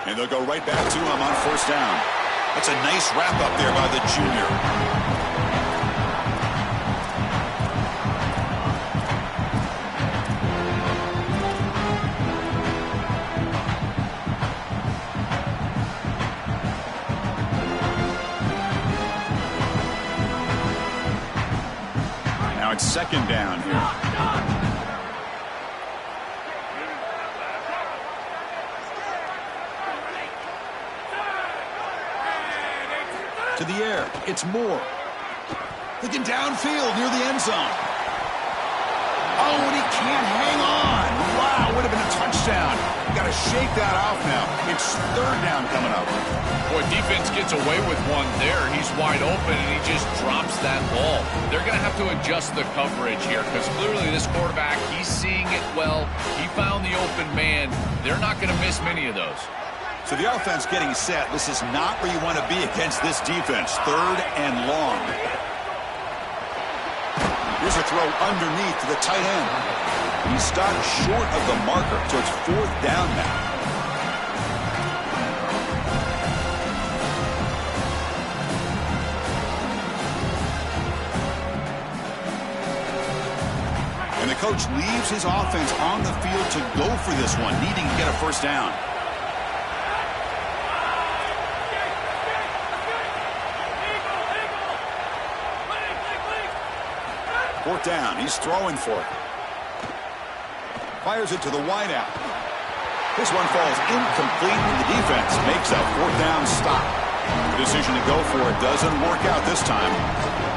And they'll go right back to him on 1st down. That's a nice wrap up there by the junior. Now it's 2nd down here. To the air, it's Moore. Looking downfield near the end zone. Oh, and he can't hang on. Wow, would have been a touchdown. Got to shake that off now. It's 3rd down coming up. Boy, defense gets away with one there. He's wide open, and he just drops that ball. They're going to have to adjust the coverage here because clearly this quarterback, he's seeing it well. He found the open man. They're not going to miss many of those. So the offense getting set. This is not where you want to be against this defense. 3rd and long. Here's a throw underneath to the tight end. He stopped short of the marker, so it's 4th down now. And the coach leaves his offense on the field to go for this one, needing to get a 1st down. 4th down. He's throwing for it. Fires it to the wideout. This one falls incomplete, and the defense makes a 4th down stop. The decision to go for it doesn't work out this time.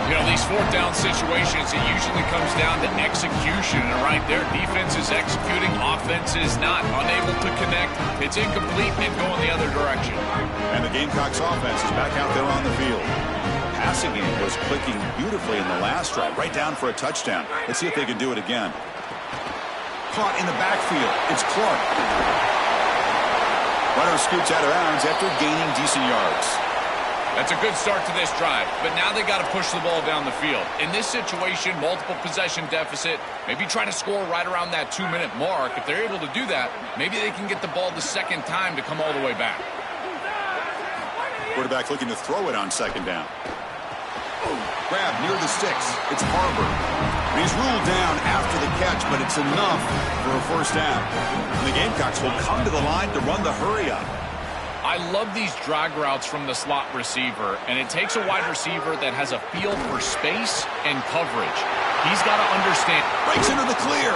You know, these 4th down situations, it usually comes down to execution. And right there, defense is executing, offense is not. Unable to connect. It's incomplete and going the other direction. And the Gamecocks offense is back out there on the field. Passing game was clicking beautifully in the last drive, right down for a touchdown. Let's see if they can do it again. Caught in the backfield. It's Clark. Runner scoots out of bounds after gaining decent yards. That's a good start to this drive, but now they got to push the ball down the field. In this situation, multiple possession deficit, maybe try to score right around that 2-minute mark. If they're able to do that, maybe they can get the ball the 2nd time to come all the way back. Quarterback looking to throw it on 2nd down. Grab near the sticks. It's Barber. He's ruled down after the catch, but it's enough for a 1st down. And the Gamecocks will come to the line to run the hurry-up. I love these drag routes from the slot receiver, and it takes a wide receiver that has a feel for space and coverage. He's got to understand. Breaks into the clear.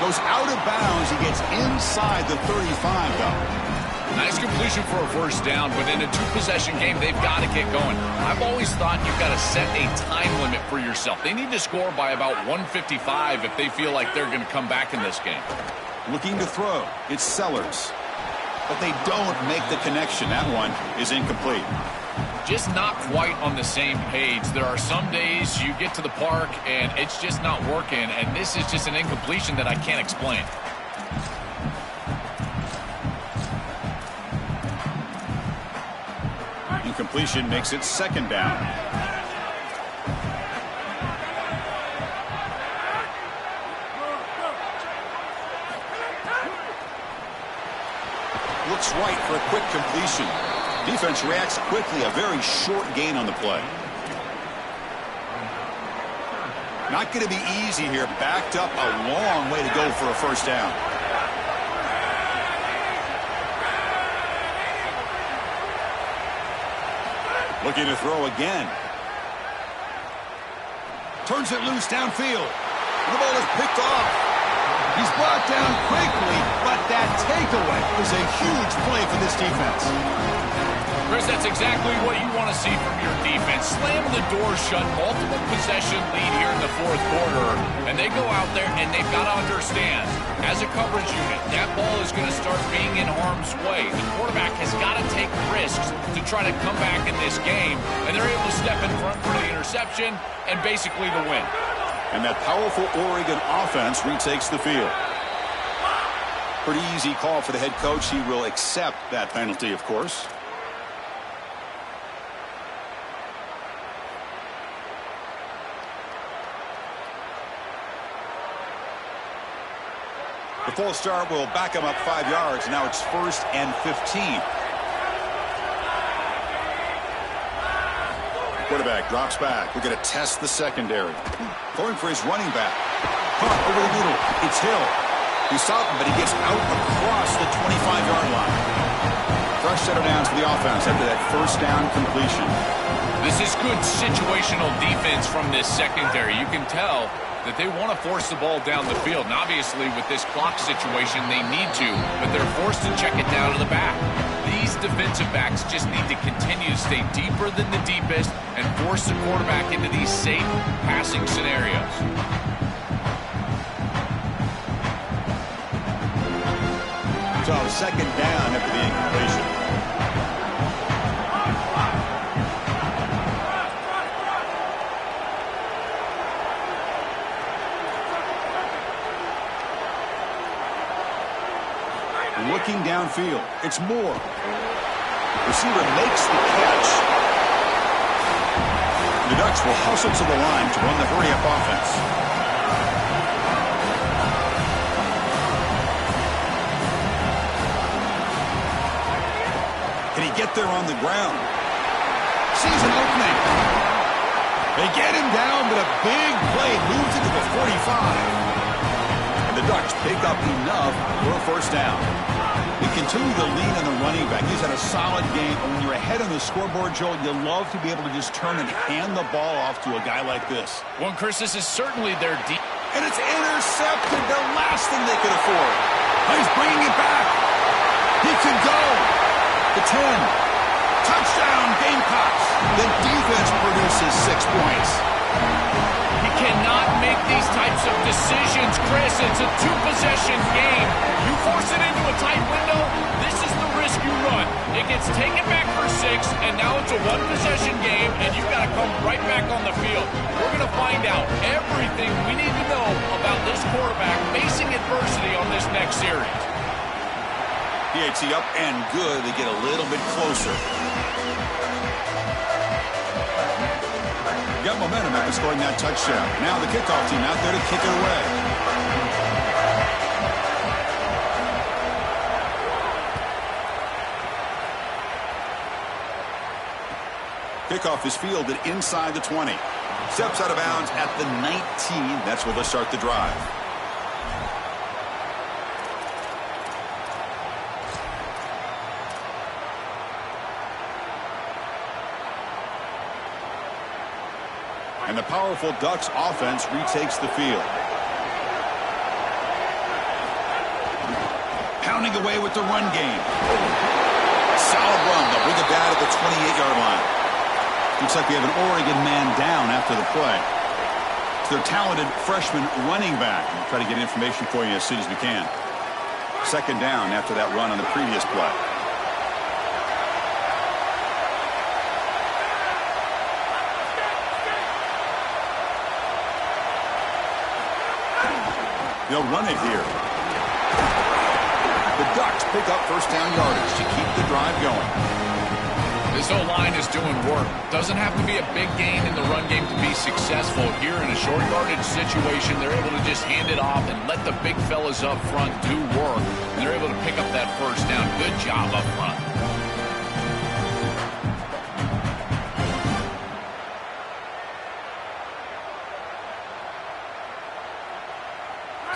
Goes out of bounds. He gets inside the 35, though. Nice completion for a 1st down, but in a 2-possession game, they've got to get going. I've always thought you've got to set a time limit for yourself. They need to score by about 1:55 if they feel like they're going to come back in this game. Looking to throw. It's Sellers. But they don't make the connection. That one is incomplete. Just not quite on the same page. There are some days you get to the park and it's just not working, and this is just an incompletion that I can't explain. Incompletion makes it 2nd down. Looks right for a quick completion. Defense reacts quickly. A very short gain on the play. Not going to be easy here. Backed up a long way to go for a 1st down. Looking to throw again. Turns it loose downfield. The ball is picked off. He's brought down quickly, but that takeaway is a huge play for this defense. Chris, that's exactly what you want to see from your defense. Slam the door shut, multiple possession lead here in the 4th quarter, and they go out there and they've got to understand, as a coverage unit, that ball is going to start being in harm's way. The quarterback has got to take risks to try to come back in this game, and they're able to step in front for the interception and basically the win. And that powerful Oregon offense retakes the field. Pretty easy call for the head coach. He will accept that penalty, of course. The full start will back him up 5 yards. Now it's 1st and 15. Quarterback drops back. We're going to test the secondary. Going for his running back. Caught over the middle. It's Hill. He stopped him, but he gets out across the 25-yard line. Fresh set of downs for the offense after that 1st down completion. This is good situational defense from this secondary. You can tell that they want to force the ball down the field. And obviously, with this clock situation, they need to, but they're forced to check it down to the back. These defensive backs just need to continue to stay deeper than the deepest and force the quarterback into these safe passing scenarios. So 2nd down after the incompletion. looking downfield. It's Moore. Receiver makes the catch. The Ducks will hustle to the line to run the hurry-up offense. Can he get there on the ground? Sees an opening. They get him down, but a big play moves it to the 45. And the Ducks pick up enough for a first down. We continue to lean on the running back. He's had a solid game. And when you're ahead on the scoreboard, Joel, you love to be able to just turn and hand the ball off to a guy like this. Well, Chris, this is certainly their deep. And it's intercepted, the last thing they could afford. Oh, he's bringing it back. He can go. The 10. Touchdown, Gamecocks. The defense produces 6 points. You cannot make these types of decisions, Chris. It's a two-possession game. You force it into a tight window, this is the risk you run. It gets taken back for 6, and now it's a one-possession game, and you've got to come right back on the field. We're going to find out everything we need to know about this quarterback facing adversity on this next series. PAT up and good. They get a little bit closer. Got momentum after scoring that touchdown. Now the kickoff team out there to kick it away. Kickoff is fielded inside the 20. Steps out of bounds at the 19. That's where they'll start the drive. And the powerful Ducks offense retakes the field. Pounding away with the run game. Solid run. They'll bring it back at the 28-yard line. Looks like we have an Oregon man down after the play. It's their talented freshman running back. We'll try to get information for you as soon as we can. Second down after that run on the previous play. They'll run it here. The Ducks pick up first down yardage to keep the drive going. This O-line is doing work. Doesn't have to be a big gain in the run game to be successful. Here in a short yardage situation, they're able to just hand it off and let the big fellas up front do work. And they're able to pick up that first down. Good job up front.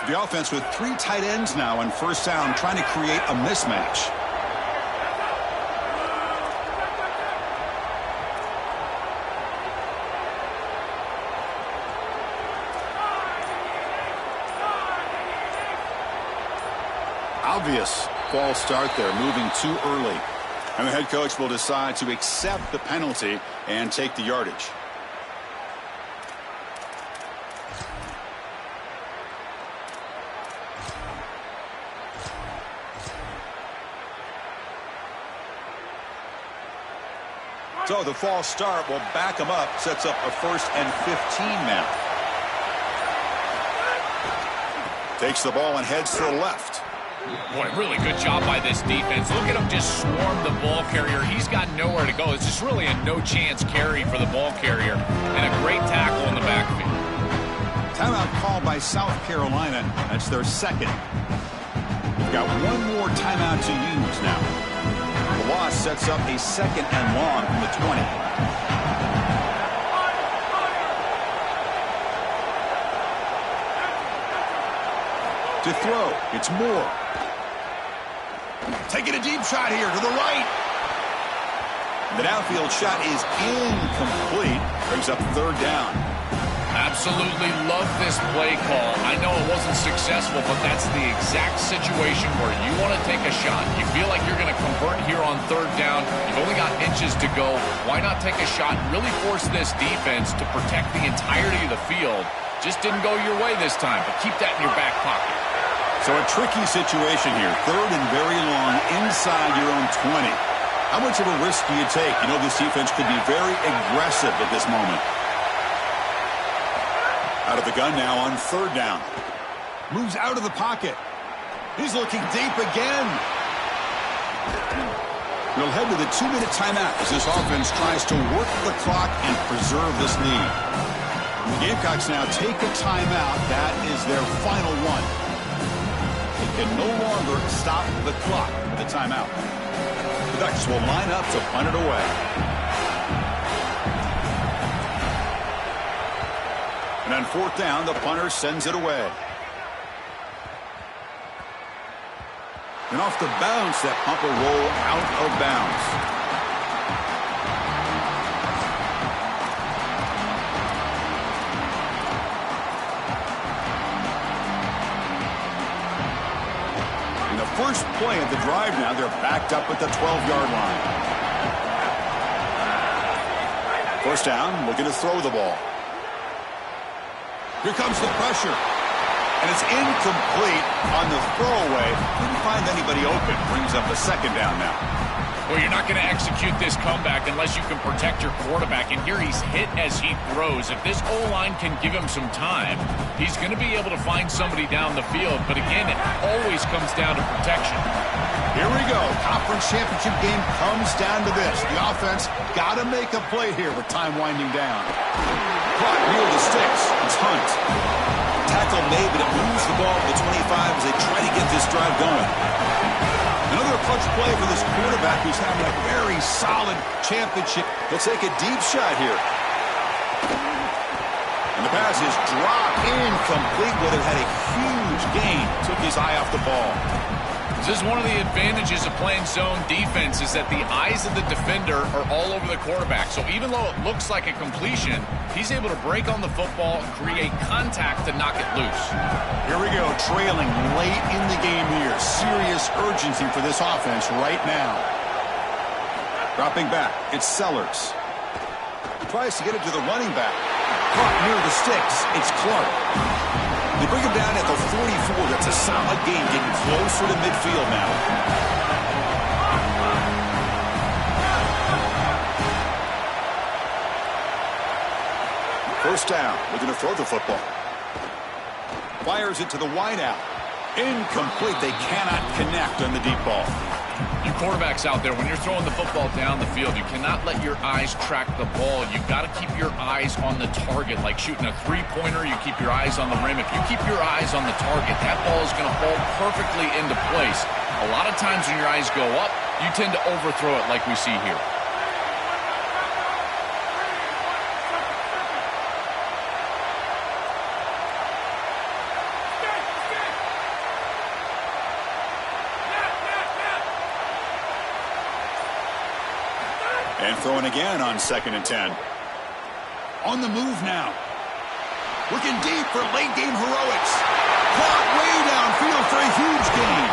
The offense with 3 tight ends now on first down, trying to create a mismatch. Obvious false start there, moving too early. And the head coach will decide to accept the penalty and take the yardage. So the false start will back him up, sets up a 1st and 15 now. Takes the ball and heads to the left. Boy, really good job by this defense. Look at him just swarm the ball carrier. He's got nowhere to go. It's just really a no-chance carry for the ball carrier. And a great tackle in the backfield. Timeout called by South Carolina. That's their second. We've got one more timeout to use now. The loss sets up a 2nd and long from the 20. To throw, it's Moore. Taking a deep shot here to the right. The downfield shot is incomplete. Brings up 3rd down. Absolutely love this play call. I know it wasn't successful, but that's the exact situation where you want to take a shot. You feel like you're going to convert here on 3rd down. You've only got inches to go. Why not take a shot and really force this defense to protect the entirety of the field? Just didn't go your way this time, but keep that in your back pocket. So a tricky situation here. 3rd and very long inside your own 20. How much of a risk do you take? You know this defense could be very aggressive at this moment. Out of the gun now on 3rd down. Moves out of the pocket. He's looking deep again. We'll head to the 2-minute timeout as this offense tries to work the clock and preserve this lead. The Gamecocks now take a timeout. That is their final one. They can no longer stop the clock with the timeout. The Ducks will line up to punt it away. And on 4th down, the punter sends it away. And off the bounce, that punt will roll out of bounds. In the first play of the drive now, they're backed up at the 12-yard line. 1st down, looking to throw the ball. Here comes the pressure. And it's incomplete on the throwaway. Couldn't find anybody open. Brings up a 2nd down now. Well, you're not going to execute this comeback unless you can protect your quarterback. And here he's hit as he throws. If this O-line can give him some time, he's going to be able to find somebody down the field. But again, it always comes down to protection. Here we go. Conference championship game comes down to this. The offense got to make a play here with time winding down. Caught near the sticks. It's Hunt. Tackle made, but it moves the ball to the 25 as they try to get this drive going. Another clutch play for this quarterback who's having a very solid championship. He'll take a deep shot here. And the pass is dropped incomplete. Well, it had a huge gain. Took his eye off the ball. This is one of the advantages of playing zone defense is that the eyes of the defender are all over the quarterback. So even though it looks like a completion, he's able to break on the football and create contact to knock it loose. Here we go, trailing late in the game here. Serious urgency for this offense right now. Dropping back, it's Sellers. Tries to get it to the running back. Caught near the sticks, it's Clark. They bring him down at the 44. That's a solid gain, getting closer to midfield now. First down. We're going to throw the football. Fires it to the wideout. Incomplete. They cannot connect on the deep ball. You quarterbacks out there, when you're throwing the football down the field, you cannot let your eyes track the ball. You've got to keep your eyes on the target. Like shooting a three-pointer, you keep your eyes on the rim. If you keep your eyes on the target, that ball is going to fall perfectly into place. A lot of times when your eyes go up, you tend to overthrow it like we see here. And throwing again on 2nd and 10. On the move now. Looking deep for late game heroics. Caught way downfield for a huge gain.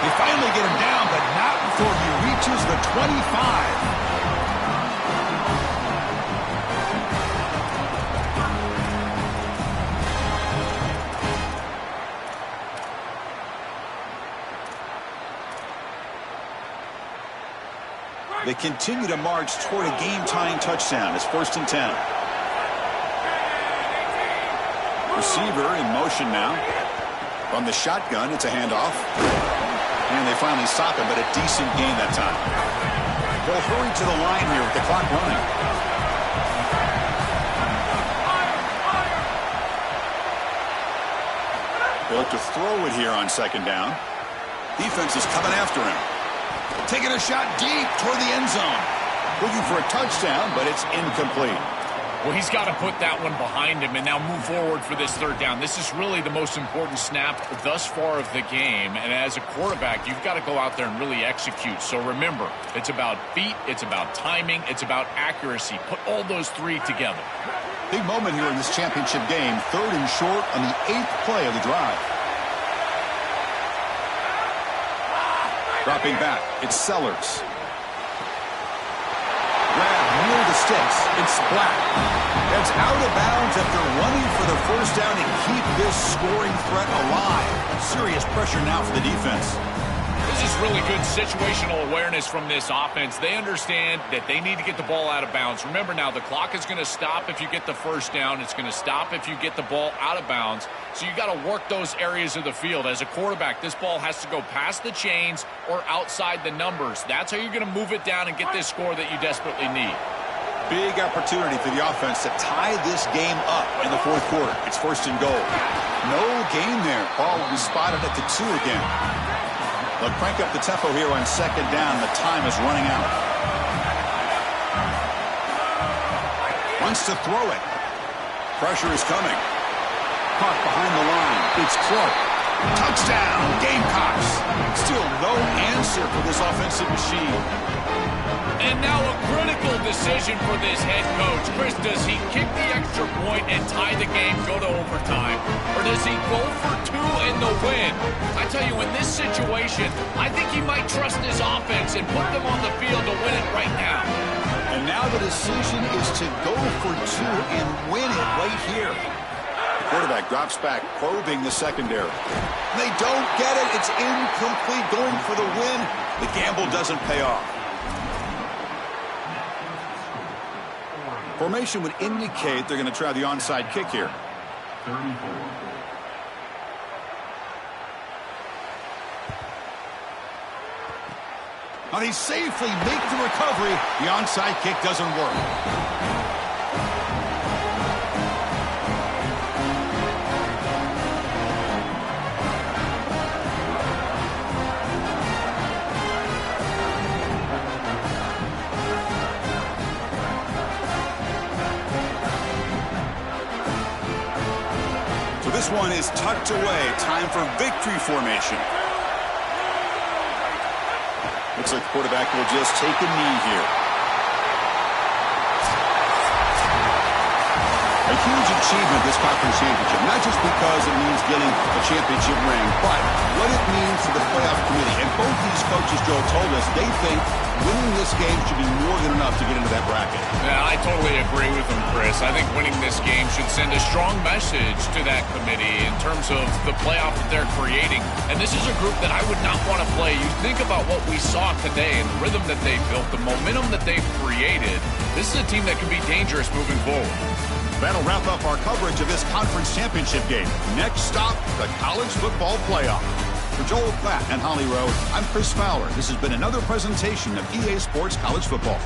They finally get him down, but not before he reaches the 25. They continue to march toward a game-tying touchdown. It's 1st and 10. Receiver in motion now. From the shotgun, it's a handoff. And they finally stop him, but a decent gain that time. They'll hurry to the line here with the clock running. They look to throw it here on 2nd down. Defense is coming after him. Taking a shot deep toward the end zone. Looking for a touchdown, but it's incomplete. Well, he's got to put that one behind him and now move forward for this 3rd down. This is really the most important snap thus far of the game. And as a quarterback, you've got to go out there and really execute. So remember, it's about feet, it's about timing, it's about accuracy. Put all those three together. Big moment here in this championship game. 3rd and short on the 8th play of the drive. Dropping back, it's Sellers. Grab near the sticks, it's Black. That's out of bounds after running for the 1st down and keep this scoring threat alive. Serious pressure now for the defense. This is really good situational awareness from this offense. They understand that they need to get the ball out of bounds. Remember now, the clock is going to stop if you get the first down. It's going to stop if you get the ball out of bounds. So you got to work those areas of the field. As a quarterback, this ball has to go past the chains or outside the numbers. That's how you're going to move it down and get this score that you desperately need. Big opportunity for the offense to tie this game up in the fourth quarter. It's first and goal. No gain there. Ball will be spotted at the 2 again. They'll crank up the tempo here on second down. The time is running out. Wants to throw it. Pressure is coming. Caught behind the line. It's Clark. Touchdown, Gamecocks. Still no answer for this offensive machine. And now a critical decision for this head coach. Chris, does he kick the extra point and tie the game, go to overtime? Or does he go for 2 in the win? I tell you, in this situation, I think he might trust his offense and put them on the field to win it right now. And now the decision is to go for 2 and win it right here. The quarterback drops back, probing the secondary. They don't get it. It's incomplete. Going for the win. The gamble doesn't pay off. Formation would indicate they're going to try the onside kick here. 34. Now they safely make the recovery. The onside kick doesn't work. This one is tucked away. Time for victory formation. Looks like the quarterback will just take a knee here. A huge achievement, this conference championship. Not just because it means getting a championship ring, but what it means to the playoff committee. And both these coaches, Joe, told us they think winning this game should be more than enough to get into that bracket. Yeah, I totally agree with them, Chris. I think winning this game should send a strong message to that committee in terms of the playoff that they're creating. And this is a group that I would not want to play. You think about what we saw today and the rhythm that they built, the momentum that they've created. This is a team that can be dangerous moving forward. That'll wrap up our coverage of this conference championship game. Next stop, the college football playoff. For Joel Klatt and Holly Rowe, I'm Chris Fowler. This has been another presentation of EA Sports College Football.